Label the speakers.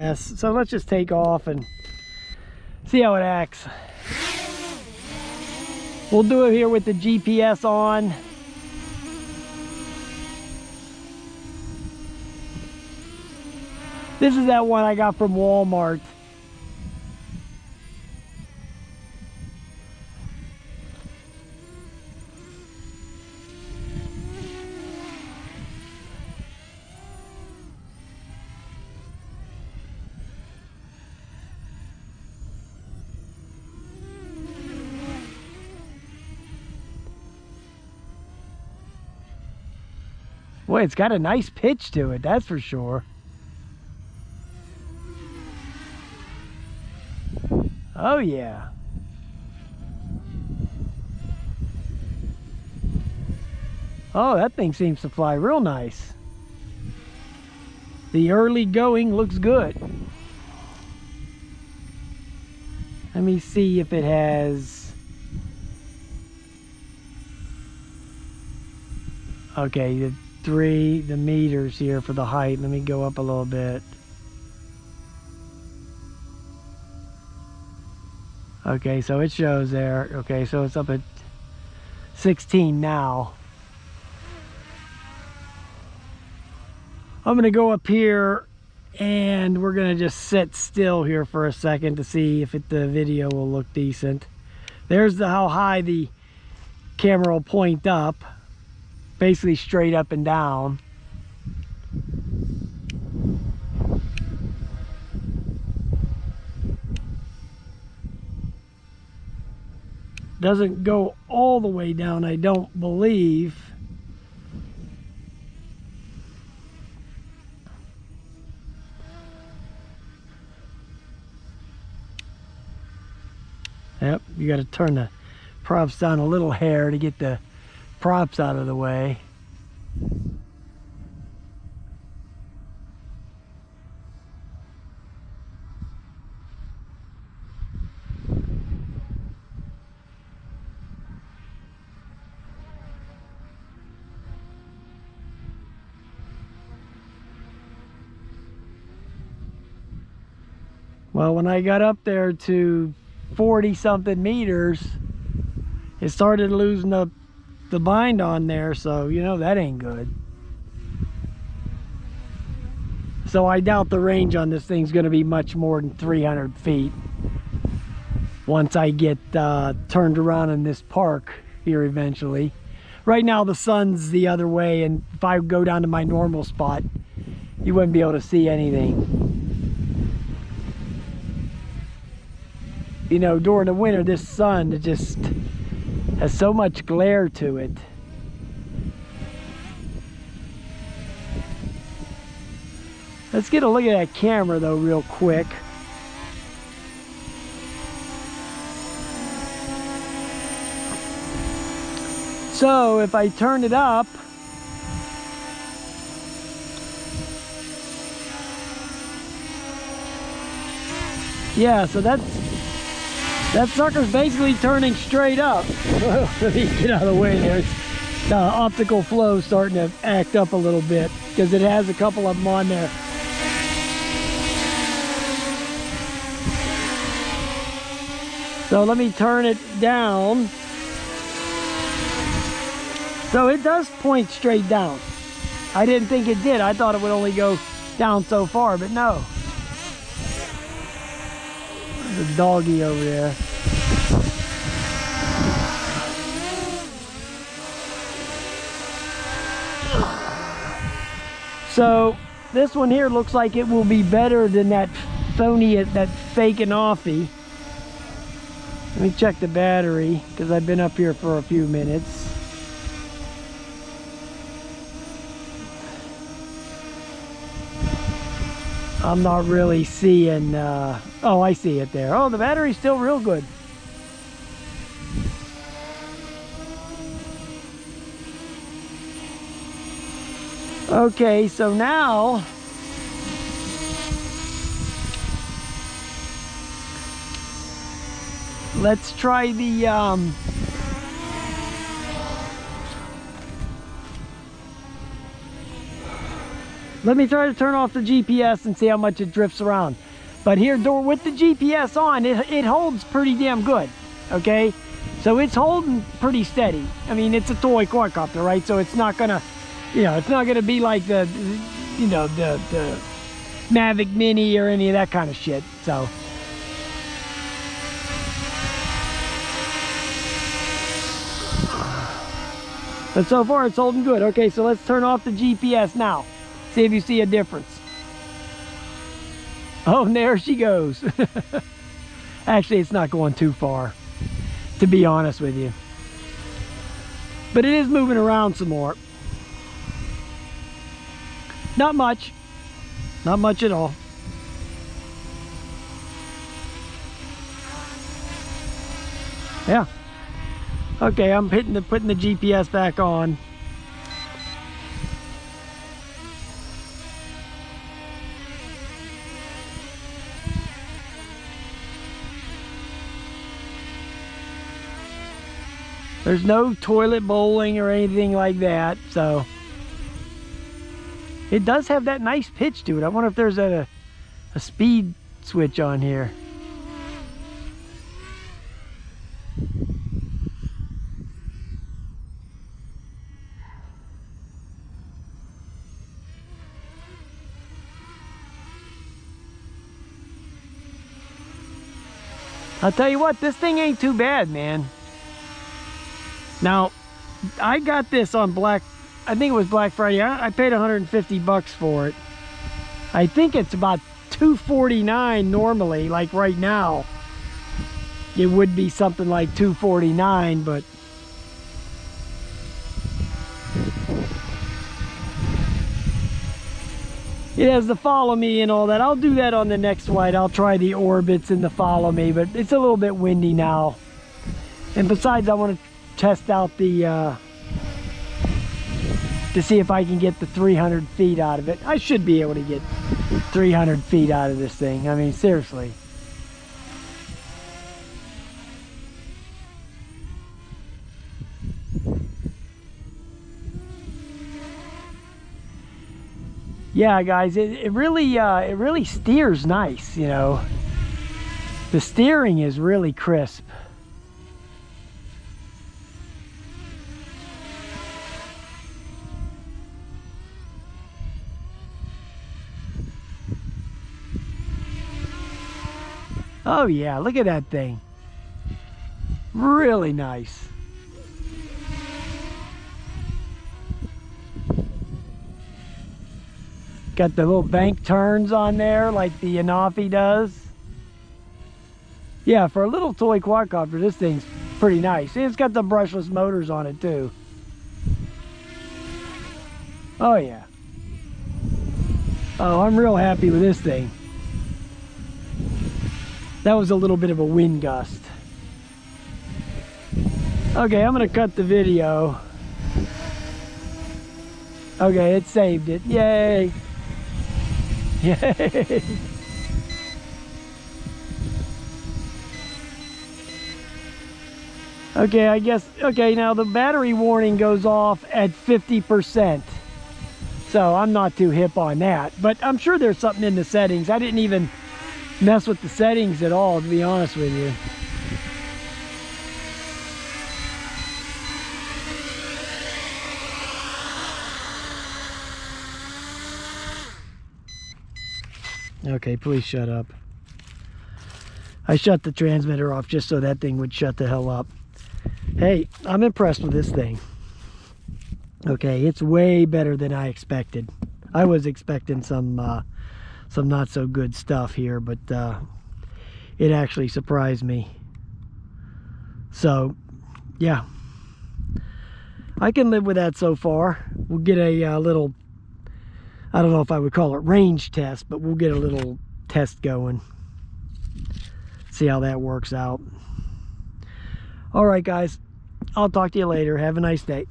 Speaker 1: Yes, so let's just take off and see how it acts. We'll do it here with the GPS on. This is that one I got from Walmart. Boy, it's got a nice pitch to it, that's for sure. Oh yeah. Oh, that thing seems to fly real nice. The early going looks good. Let me see if it has... Okay, the meters here for the height. Let me go up a little bit. Okay, so it shows there. Okay, so it's up at 16 now. I'm gonna go up here and we're gonna just sit still here for a second to see if the video will look decent. There's how high the camera will point up. Basically straight up and down. Doesn't go all the way down, I don't believe. Yep, you got to turn the props down a little hair to get the props out of the way. Well, when I got up there to 40 something meters, it started losing the bind on there, so you know that ain't good. So I doubt the range on this thing's going to be much more than 300 feet once I get turned around in this park here eventually. Right now the sun's the other way, and if I go down to my normal spot, you wouldn't be able to see anything. You know, during the winter, this sun, it just has so much glare to it. Let's get a look at that camera though real quick. So if I turn it up, yeah, so that sucker's basically turning straight up. Let me get out of the way there. The optical flow starting to act up a little bit because it has a couple of them on there. So let me turn it down. So it does point straight down. I didn't think it did. I thought it would only go down so far, but no. There's a doggy over there. So this one here looks like it will be better than that phony, that fake and offy. Let me check the battery because I've been up here for a few minutes. I'm not really seeing, oh, I see it there. Oh, the battery's still real good. Okay, so now let's try the Let me try to turn off the GPS and see how much it drifts around. But here, with the GPS on, it holds pretty damn good, okay? So it's holding pretty steady. I mean, it's a toy quadcopter, right? So it's not gonna, you know, it's not gonna be like the you know, the Mavic Mini or any of that kind of shit, so. But so far it's holding good. Okay, so let's turn off the GPS now. See if you see a difference. Oh, and there she goes. Actually, it's not going too far, to be honest with you. But it is moving around some more. Not much. Not much at all. Yeah. Okay, I'm putting the GPS back on. There's no toilet bowling or anything like that, so it does have that nice pitch to it. I wonder if there's a speed switch on here. I'll tell you what, this thing ain't too bad, man. Now, I got this on I think it was Black Friday. I paid 150 bucks for it. I think it's about $249 normally, like right now. It would be something like $249, but it has the follow me and all that. I'll do that on the next flight. I'll try the orbits and the follow me, but it's a little bit windy now. And besides, I want to test out the to see if I can get the 300 feet out of it. I should be able to get 300 feet out of this thing. I mean, seriously. Yeah, guys, it really steers nice, you know. The steering is really crisp. Oh yeah, look at that thing. Really nice. Got the little bank turns on there like the Anafi does. Yeah, for a little toy quadcopter, this thing's pretty nice. And it's got the brushless motors on it too. Oh yeah. Oh, I'm real happy with this thing. That was a little bit of a wind gust. Okay, I'm gonna cut the video. Okay, it saved it. Yay! Yay! Okay, I guess, okay, now the battery warning goes off at 50%. So I'm not too hip on that, but I'm sure there's something in the settings. I didn't even mess with the settings at all, to be honest with you. Okay, please shut up. I shut the transmitter off just so that thing would shut the hell up. Hey, I'm impressed with this thing. Okay, it's way better than I expected. I was expecting some not so good stuff here, but it actually surprised me. So yeah, I can live with that so far. We'll get a little, I don't know if I would call it range test, but we'll get a little test going, see how that works out. All right guys, I'll talk to you later. Have a nice day.